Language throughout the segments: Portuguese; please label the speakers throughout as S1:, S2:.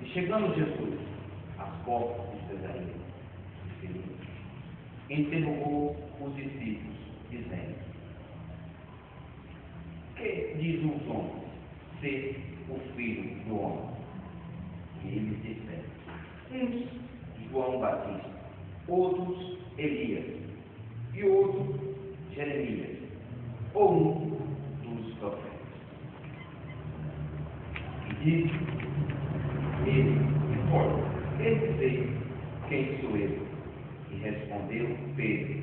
S1: E chegando Jesus às portas de Cesareia de Filipe, interrogou os discípulos, dizendo: que diz os homens ser o Filho do Homem? E eles disseram: uns João Batista, outros Elias, e outros Jeremias, ou um dos profetas. E disse ele: ele sei quem sou eu. E respondeu Pedro,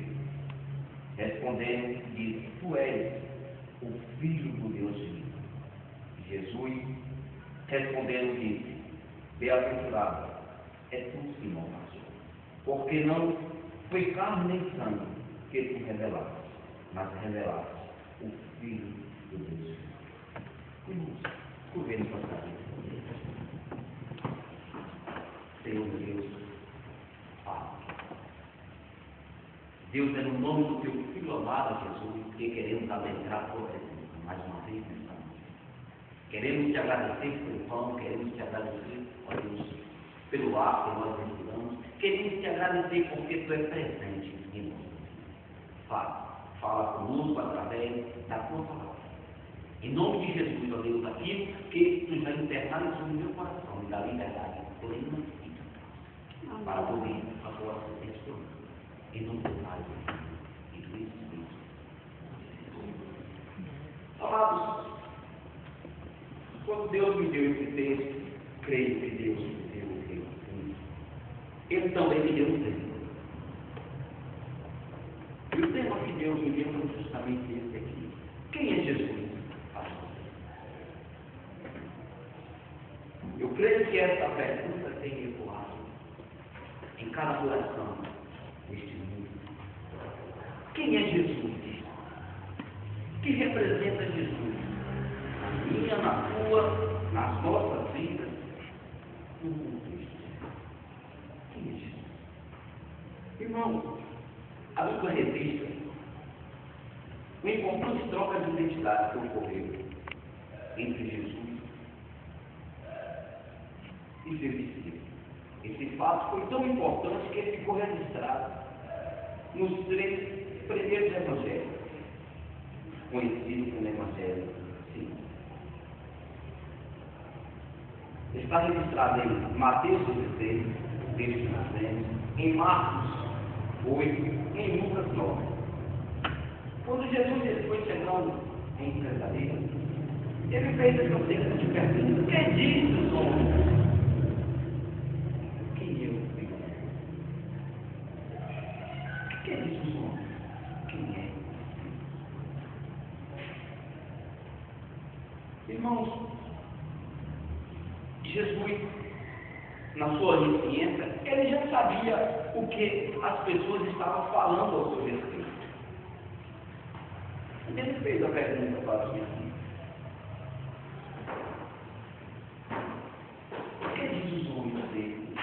S1: respondendo, disse: tu és o Filho do Deus vivo. E Jesus, respondendo, disse: bem-aventurado é tu, Simão Barjona, porque não foi carne nem sangue que tu revelaste, mas revelaste o Filho do Deus vivo. Irmãos, governo passarinho. Senhor Deus, fala. Deus, é no nome do teu Filho amado, Jesus, que queremos adentrar a tua presença mais uma vez nesta noite. Queremos te agradecer pelo pão, queremos te agradecer, ó Deus, pelo ar que nós respiramos. Queremos te agradecer porque tu és presente em nós. Fala conosco através da tua palavra. Em nome de Jesus, ó Deus, aquilo que tu já internares no meu coração, me dá liberdade plena e total, para poder a tua experiência. Em nome do Pai e do Espírito. Amados, quando Deus me deu esse texto, creio que Deus me deu o texto. Ele também me deu um tema. E o tema que Deus me deu é justamente esse aqui. Quem é Jesus? Eu creio que essa pergunta tem ecoado em cada coração deste mundo. Quem é Jesus? O que representa Jesus? Na minha, na tua, nas nossas vidas, no mundo cristiano. Quem é Jesus? Irmão, a Bíblia registra uma importante troca de identidade que ocorreu entre Jesus e seus discípulos. Esse fato foi tão importante que ele ficou registrado nos 3 primeiros evangelhos, conhecidos como Evangelho Simão. Está registrado em Mateus 16, texto que nós lemos, em Marcos 8, em Lucas 9. Quando Jesus foi chegando em Cesareia, ele fez essa seguinte pergunta: que diz os homens? Irmãos, Jesus, na sua onisciência, ele já sabia o que as pessoas estavam falando ao seu respeito. Ele fez a pergunta para os discípulos: o que diz os homens dele?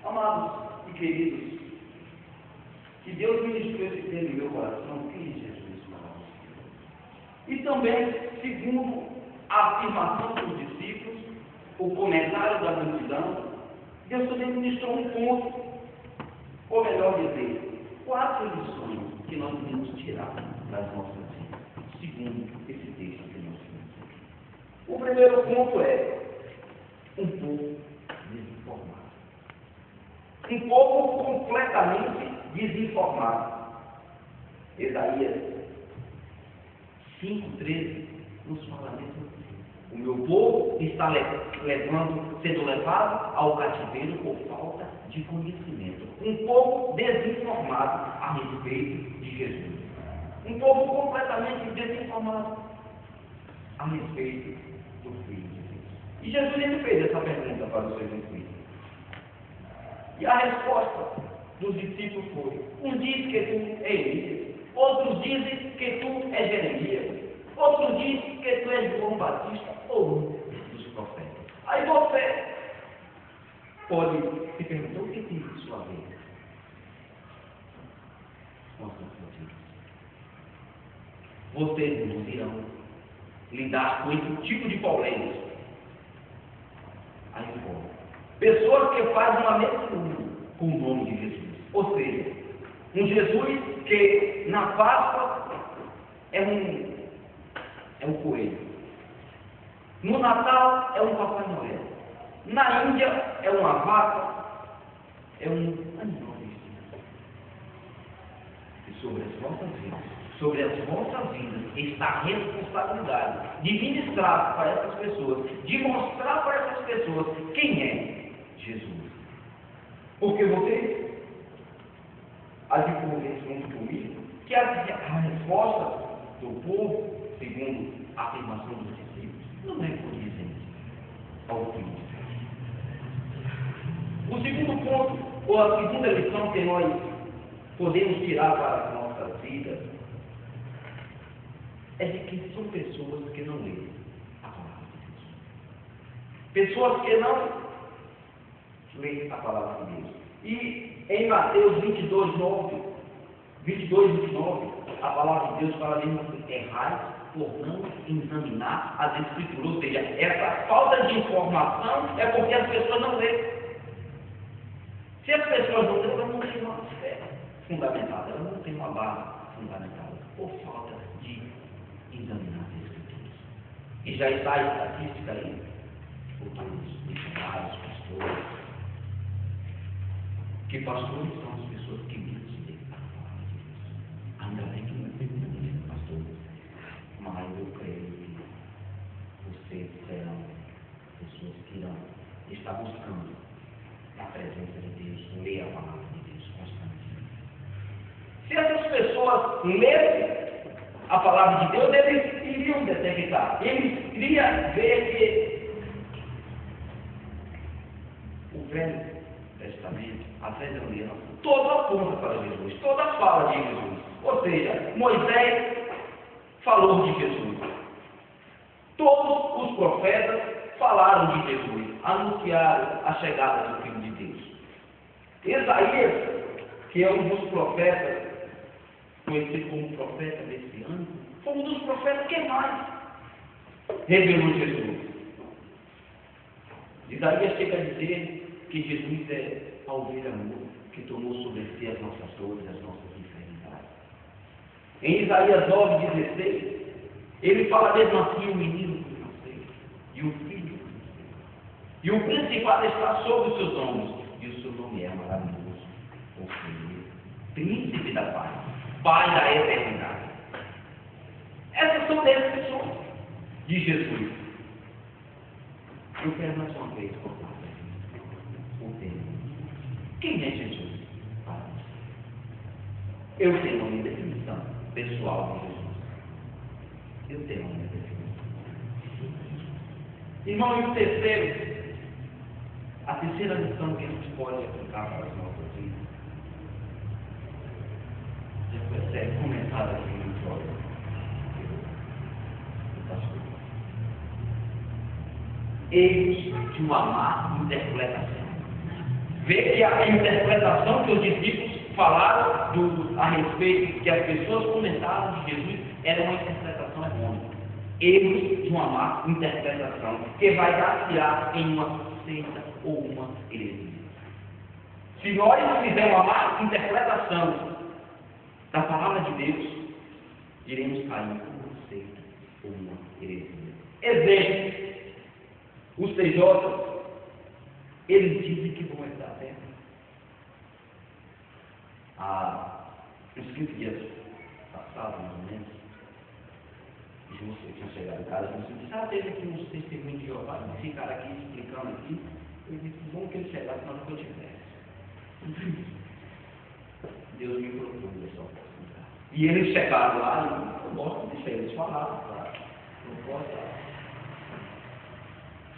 S1: Amados e queridos, que Deus ministrou esse tema no meu coração. Quem é Jesus? E também, segundo a afirmação dos discípulos, o comentário da multidão, Deus também ministrou um ponto, ou melhor dizer, 4 lições que nós devemos tirar das nossas vidas, segundo esse texto que nós temos. O primeiro ponto é um povo desinformado. Um povo completamente desinformado. Isaías 5,13 nos fala mesmo assim: o meu povo está sendo levado ao cativeiro por falta de conhecimento. Um povo desinformado a respeito de Jesus. Um povo completamente desinformado a respeito do Filho de Deus. E Jesus ele fez essa pergunta para os seus discípulos. E a resposta dos discípulos foi: um diz que tu és Elias, outros dizem que tu és Jeremias, outros dizem que tu és João Batista ou um dos profetas. Aí você pode se perguntar: o que diz sua vida? Nossa, vocês não irão lidar com esse tipo de polêmica. Pessoas que fazem uma leitura com o nome de Jesus. Ou seja, um Jesus que na Páscoa é um coelho. No Natal é um Papai Noel. Na Índia é uma vaca, é um animal. E sobre as vossas vidas está a responsabilidade de ministrar para essas pessoas, de mostrar para essas pessoas quem é Jesus. Porque vocês há de convir junto comigo que a resposta do povo, segundo a afirmação dos discípulos, não é condizente ao fim de Deus. O segundo ponto, ou a segunda lição que nós podemos tirar para as nossas vidas, é de que são pessoas que não leem a palavra de Deus. Pessoas que não leem a palavra de Deus. E em Mateus 22, 29, a palavra de Deus fala de errais por não examinar as Escrituras. Ou seja, essa falta de informação é porque as pessoas não leem. Se as pessoas não leem, elas não têm uma fé fundamentada, elas não têm uma base fundamentada, por falta de examinar as Escrituras. E já está a estatística aí, futuros missionários, pastores, que pastores são as pessoas que menos leem a palavra de Deus. Ainda bem que não tem muito pastores, mas eu creio que vocês serão pessoas que irão estar buscando a presença de Deus, ler a palavra de Deus constantemente. Se essas pessoas lessem a palavra de Deus, eles iriam detectar, eles iriam ver que o Velho Testamento, a velha aliança, toda aponta para Jesus, toda fala de Jesus. Ou seja, Moisés falou de Jesus. Todos os profetas falaram de Jesus, anunciaram a chegada do Filho de Deus. Isaías, que é um dos profetas, conhecido como profeta messiânico, foi um dos profetas que mais revelou Jesus. Isaías chega a dizer que Jesus é a ovelha muda que tomou sobre si as nossas dores, as nossas enfermidades. Em Isaías 9,16, ele fala mesmo assim: o menino que nasceu, e o filho que nasceu, e o principado está sobre os seus ombros, e o seu nome é maravilhoso, Conselheiro, Príncipe da Paz, Pai da eternidade. Essas são descrições de Jesus. Eu quero mais uma vez contar o tema. Quem é Jesus para você? Eu tenho uma definição pessoal de Jesus. Eu tenho uma definição. Irmão, e o terceiro, a terceira lição que a gente pode aplicar para as nossas vidas. Já percebe comentar aqui no próximo. Erros de uma má interpretação. Vê que a interpretação que os discípulos falaram a respeito, que as pessoas comentaram de Jesus, era uma interpretação errônea. Erros de uma má interpretação, que vai dar em uma seita ou uma heresia. Se nós fizermos uma má interpretação da palavra de Deus, iremos cair em uma seita ou uma heresia. Exemplo. Os TJ, eles dizem que vão estar abertos. Há uns 15 dias passados, mais ou menos, eu tinha chegado em casa e disse: teve aqui uns testemunhos de Jeová, e ficaram aqui explicando aqui. Eu disse: bom que eles chegassem na hora que eu tivesse. Deus me propôs essa oportunidade. E eles chegaram lá, e eu gosto de deixar eles falar, tá? Eu posso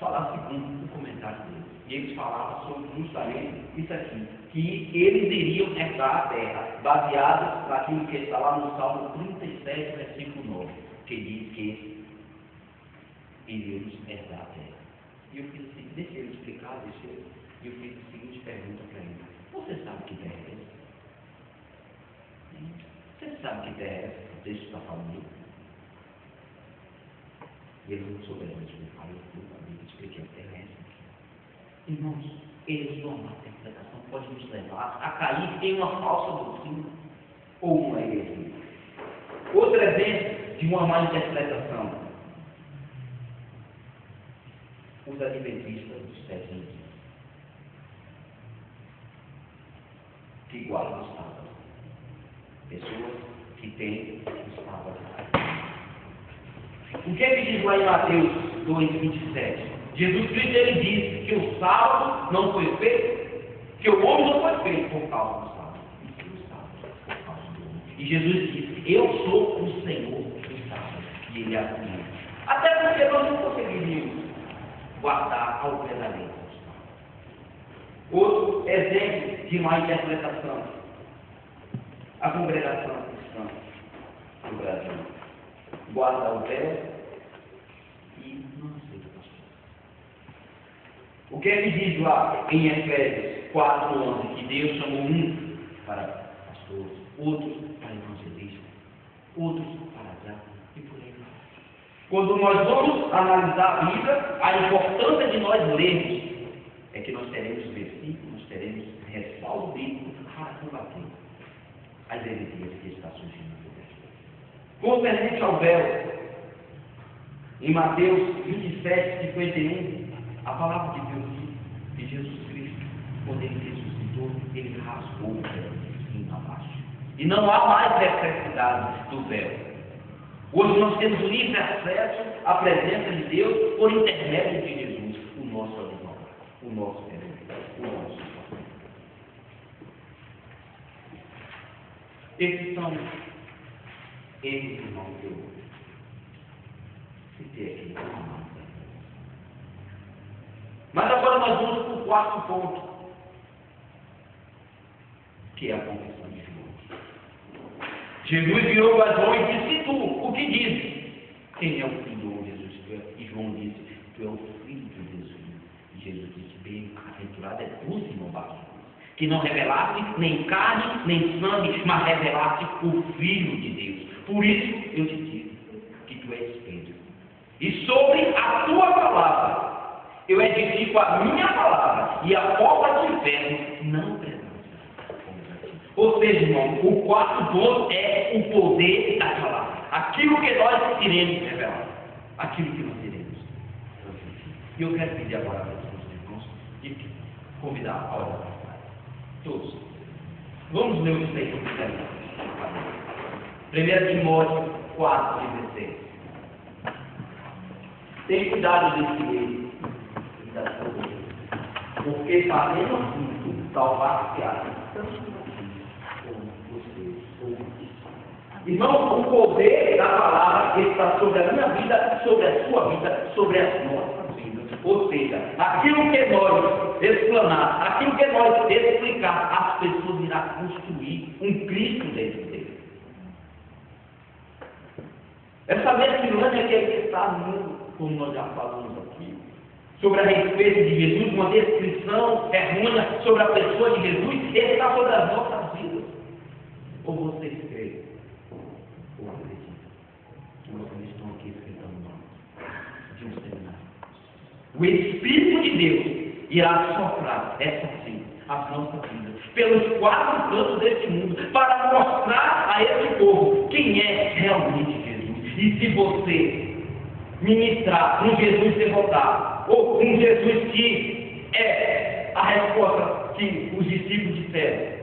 S1: falar segundo o comentário deles. E eles falavam sobre justamente isso aqui, que eles iriam herdar a terra, baseados naquilo que está lá no Salmo 37, versículo 9, que diz que iríamos herdar a terra. E eu fiz assim: deixa ele explicar, e eu fiz a seguinte pergunta para ele: você sabe que terra é essa? Você sabe que terra é essa? O texto está falando. E eles não souberam explicar, eu expliquei a terra é essa aqui. Irmãos, Ele usou uma interpretação que pode nos levar a cair em uma falsa doutrina ou uma heresia. Outro exemplo de uma má interpretação: os adventistas dos pezinhos, que guardam os sábados. Pessoas que têm os sábados. O que é que diz lá em Mateus 2,27? Jesus Cristo, ele diz que o sábado não foi feito, que o homem não foi feito por causa do sábado. E Jesus diz: eu sou o Senhor do sábado. E ele afirma. Até porque nós não conseguiríamos guardar ao pé da lei. Outro exemplo de má interpretação: a congregação cristã do Brasil guarda o véu e não aceita o pastor. O que ele diz lá em Efésios 4:11? Que Deus chamou um para pastores, outros para evangelistas, outros para diáconos e por aí vai. Quando nós vamos analisar a Bíblia, a importância de nós lermos é que nós teremos versículos, nós teremos respaldo bíblico para combater as heresias que estão surgindo. Concernente ao véu, em Mateus 27:51, a palavra de Deus diz que Jesus Cristo, quando ele ressuscitou, ele rasgou o véu de cima a baixo. E não há mais necessidade do véu. Hoje nós temos livre acesso à presença de Deus por intermédio de Jesus, o nosso advogado, o nosso redentor, o nosso Salvador. Esses são eles, irmãos, que eu citei aqui. Mas agora nós vamos para o quarto ponto, que é a confissão de João. Jesus virou para João e disse: tu, o que dizes? Quem é o filho do homem, Jesus? E João disse: tu é o filho de Jesus. E Jesus disse: bem-aventurado é tu, Simão Barjona, que não revelaste nem carne, nem sangue, mas revelaste o Filho de Deus. Por isso eu te digo que tu és Pedro. E sobre a tua palavra eu edifico a minha palavra, e a porta do inferno não prevalecerá contra ti. Ou seja, irmão, o quarto ponto é o poder da palavra. Aquilo que nós iremos revelar. Aquilo que nós iremos transmitir. E eu quero pedir agora para os irmãos e convidar a hora. Todos. Vamos ler o texto que está ali. 1 Timóteo 4:16. Tem cuidado desse meio e da sua vida, porque fazendo assim, salvar-se-á tanto como vocês ouvintes. Irmão, o poder da palavra está sobre a minha vida, sobre a sua vida, sobre as nossas vidas. Ou seja, aquilo que nós explanar, aquilo que nós explicar, as pessoas irão construir um Cristo dentro dele. Essa mesquilânea que está no mundo, como nós já falamos aqui, sobre a respeito de Jesus, uma descrição errônea sobre a pessoa de Jesus, está sobre as nossas vidas. Ou vocês creem, ou acreditam, que vocês estão aqui escrevendo o nome de um seminário. O Espírito de Deus irá soprar essa vida, as nossas vidas, pelos quatro cantos deste mundo, para mostrar a esse povo quem é realmente Jesus. E se você ministrar um Jesus derrotado, ou um Jesus que é a resposta que os discípulos disseram,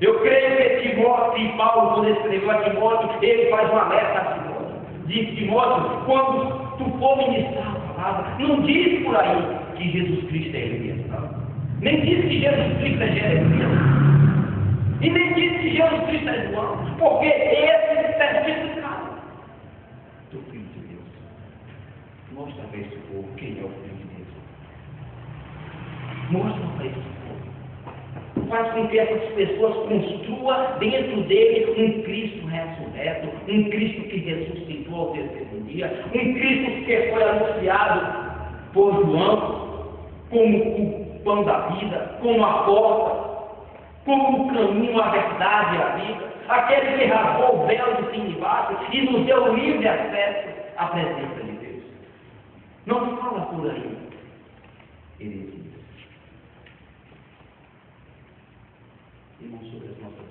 S1: eu creio que Timóteo e Paulo, quando escreveu a Timóteo, ele faz um alerta a Timóteo. Diz: Timóteo, quando tu for ministrar a palavra, não diz por aí que Jesus Cristo é Elias, não. Nem diz que Jesus Cristo é Jeremias. E nem diz que Jesus Cristo é João, porque esse certificado do Filho de Deus. Mostra para esse povo quem é o Filho de Deus. Mostra para esse povo. Faz com que essas pessoas construam dentro dele um Cristo ressurreto, um Cristo que ressuscitou ao terceiro dia, um Cristo que foi anunciado por João como o pão da vida, como a porta, como o caminho, a verdade e a vida, aquele que rasgou o véu de cima e baixo e nos deu livre acesso à presença de Deus. Não fala por aí heresias.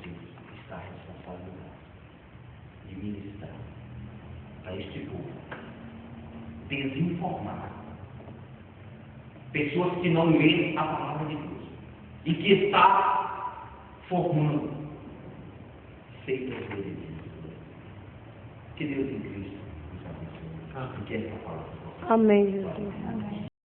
S1: você está a responsabilidade de ministrar a este povo desinformado, pessoas que não leem a palavra de Deus e que está formando seitas religiosas. Que Deus em Cristo nos abençoe. Que essa palavra.
S2: Amém, Jesus. Amém.